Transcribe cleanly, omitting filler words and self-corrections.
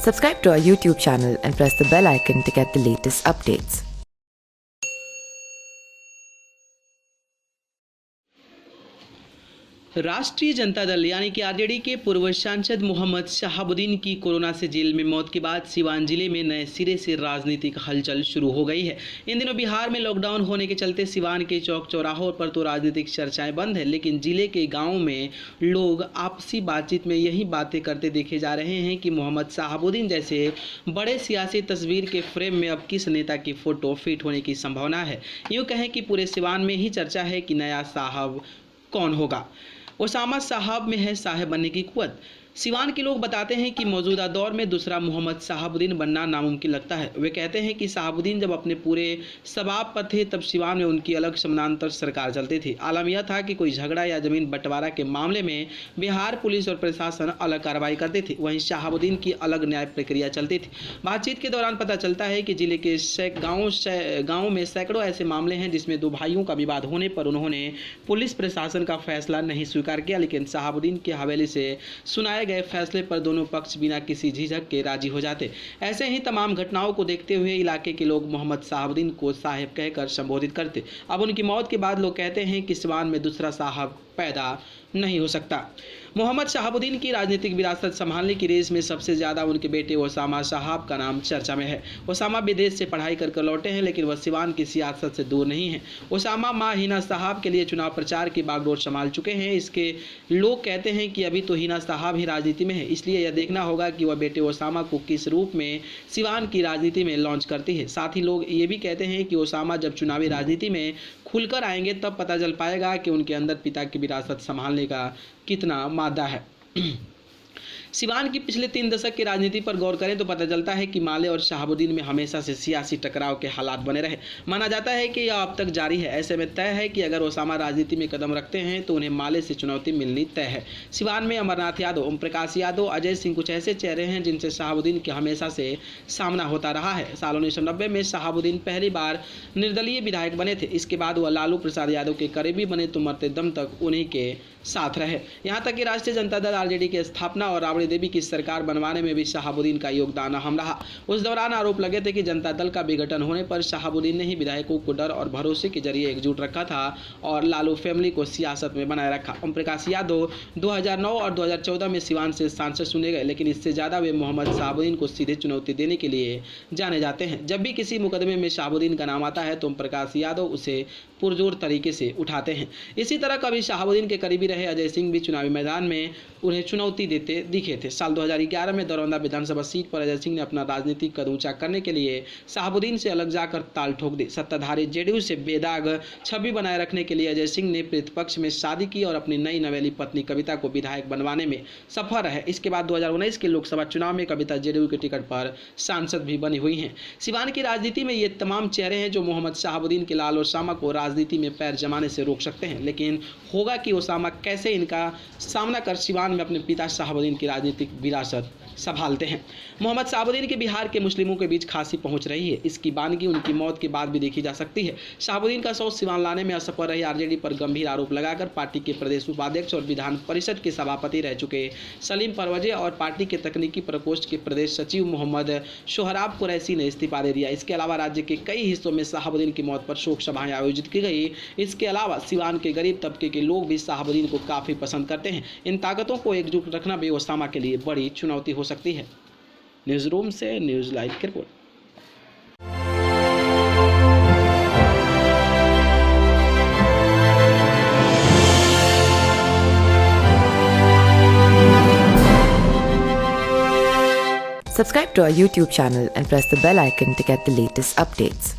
Subscribe to our YouTube channel and press the bell icon to get the latest updates. राष्ट्रीय जनता दल यानी कि RJD के पूर्व सांसद मोहम्मद शहाबुद्दीन की कोरोना से जेल में मौत के बाद सिवान जिले में नए सिरे से राजनीतिक हलचल शुरू हो गई है। इन दिनों बिहार में लॉकडाउन होने के चलते सिवान के चौक चौराहों पर तो राजनीतिक चर्चाएं बंद है, लेकिन जिले के गाँव में लोग आपसी बातचीत में यही बातें करते देखे जा रहे हैं कि मोहम्मद शहाबुद्दीन जैसे बड़े सियासी तस्वीर के फ्रेम में अब किस नेता की फोटो फिट होने की संभावना है। यूँ कहें कि पूरे सिवान में ही चर्चा है कि नया साहब कौन होगा। ओसामा साहब में है साहब बनने की कुव्वत। सिवान के लोग बताते हैं कि मौजूदा दौर में दूसरा मोहम्मद शहाबुद्दीन बनना नामुमकिन लगता है। वे कहते हैं कि शहाबुद्दीन जब अपने पूरे शबाब पर थे तब सिवान में उनकी अलग समानांतर सरकार चलती थी। आलम यह था कि कोई झगड़ा या जमीन बंटवारा के मामले में बिहार पुलिस और प्रशासन अलग कार्रवाई करती थी, वहीं शहाबुद्दीन की अलग न्याय प्रक्रिया चलती थी। बातचीत के दौरान पता चलता है कि जिले के गाँव में सैकड़ों ऐसे मामले हैं जिसमें दो भाइयों का विवाद होने पर उन्होंने पुलिस प्रशासन का फैसला नहीं स्वीकार किया, लेकिन शहाबुद्दीन की हवेली से सुनाए गए फैसले पर दोनों पक्ष बिना किसी झिझक के राजी हो जाते। ऐसे ही तमाम घटनाओं को देखते हुए इलाके के लोग मोहम्मद शहाबुद्दीन को साहब कहकर संबोधित करते। अब उनकी मौत के बाद लोग कहते हैं कि सिवान में दूसरा साहब पैदा नहीं हो सकता। मोहम्मद शहाबुद्दीन की राजनीतिक विरासत संभालने की रेस में सबसे ज़्यादा उनके बेटे ओसामा साहब का नाम चर्चा में है। ओसामा विदेश से पढ़ाई कर लौटे हैं, लेकिन वह सिवान की सियासत से दूर नहीं है। ओसामा मां हिना साहब के लिए चुनाव प्रचार की बागडोर संभाल चुके हैं। इसके लोग कहते हैं कि अभी तो हिना साहब ही राजनीति में है, इसलिए यह देखना होगा कि वह बेटे ओसामा को किस रूप में सिवान की राजनीति में लॉन्च करती है। साथ ही लोग ये भी कहते हैं कि ओसामा जब चुनावी राजनीति में खुलकर आएंगे तब पता चल पाएगा कि उनके अंदर पिता की विरासत संभालने का कितना मादा है। सिवान की पिछले 3 दशक की राजनीति पर गौर करें तो पता चलता है कि माले और शहाबुद्दीन में हमेशा से सियासी टकराव के हालात बने रहे। माना जाता है कि यह अब तक जारी है। ऐसे में तय है कि अगर ओसामा राजनीति में कदम रखते हैं तो उन्हें माले से चुनौती मिलनी तय है। सिवान में अमरनाथ यादव, ओम प्रकाश यादव, अजय सिंह कुछ ऐसे चेहरे हैं जिनसे शहाबुद्दीन के हमेशा से सामना होता रहा है। साल 1990 में शहाबुद्दीन पहली बार निर्दलीय विधायक बने थे। इसके बाद वह लालू प्रसाद यादव के करीबी बने तो मरते दम तक उन्हीं के साथ रहे। यहाँ तक कि राष्ट्रीय जनता दल आरजेडी की स्थापना और राबड़ी देवी की सरकार बनवाने में भी शहाबुद्दीन का योगदान अहम रहा। उस दौरान आरोप लगे थे कि जनता दल का विघटन होने पर शहाबुद्दीन ने ही विधायकों को डर और भरोसे के जरिए एकजुट रखा था और लालू फैमिली को सियासत में बनाए रखा। ओम प्रकाश यादव 2009 और 2014 में सिवान से सांसद चुने गए, लेकिन इससे ज़्यादा वे मोहम्मद शहाबुद्दीन को सीधे चुनौती देने के लिए जाने जाते हैं। जब भी किसी मुकदमे में शहाबुद्दीन का नाम आता है तो ओम प्रकाश यादव उसे पुरजोर तरीके से उठाते हैं। इसी तरह कभी शहाबुद्दीन के करीबी रहे अजय सिंह भी चुनावी मैदान में उन्हें चुनौती देते दिखे थे। साल 2011 में दरौंदा विधानसभा सीट पर अजय सिंह ने अपना राजनीतिक कद ऊंचा करने के लिए शहाबुद्दीन से अलग जाकर ताल ठोक दी। सत्ताधारी जेडीयू से बेदाग छवि बनाए रखने के लिए अजय सिंह ने प्रतिपक्ष में शादी की और अपनी नई नवेली पत्नी कविता को विधायक बनवाने में सफल रहे। इसके बाद 2019 के लोकसभा चुनाव में कविता जेडीयू के टिकट पर सांसद भी बनी हुई हैं। सिवान की राजनीति में ये तमाम चेहरे हैं जो मोहम्मद शहाबुद्दीन के लाल ओसामा को राजनीति में पैर जमाने से रोक सकते हैं, लेकिन होगा कि ओसामा कैसे इनका सामना कर सिवान में अपने पिता शहाबुद्दीन की राजनीतिक विरासत संभालते हैं। मोहम्मद शहाबुद्दीन के बिहार के मुस्लिमों के बीच खासी पहुंच रही है। इसकी बानगी उनकी मौत के बाद भी देखी जा सकती है। शहाबुद्दीन का शव सिवान लाने में असफल रही आरजेडी पर गंभीर आरोप लगाकर पार्टी के प्रदेश उपाध्यक्ष और विधान परिषद के सभापति रह चुके सलीम परवजे और पार्टी के तकनीकी प्रकोष्ठ के प्रदेश सचिव मोहम्मद सोहराब कुरैशी ने इस्तीफा दे दिया। इसके अलावा राज्य के कई हिस्सों में शहाबुद्दीन की मौत पर शोक सभाएं आयोजित की गई। इसके अलावा सिवान के गरीब तबके के लोग भी शहाबुद्दीन को काफी पसंद करते हैं। इन ताकतों को एकजुट रखना भी ओसामा के लिए बड़ी चुनौती हो सकती है। न्यूज़ रूम से न्यूज़ लाइव की report. Subscribe to our YouTube channel and press the bell icon to get the latest updates.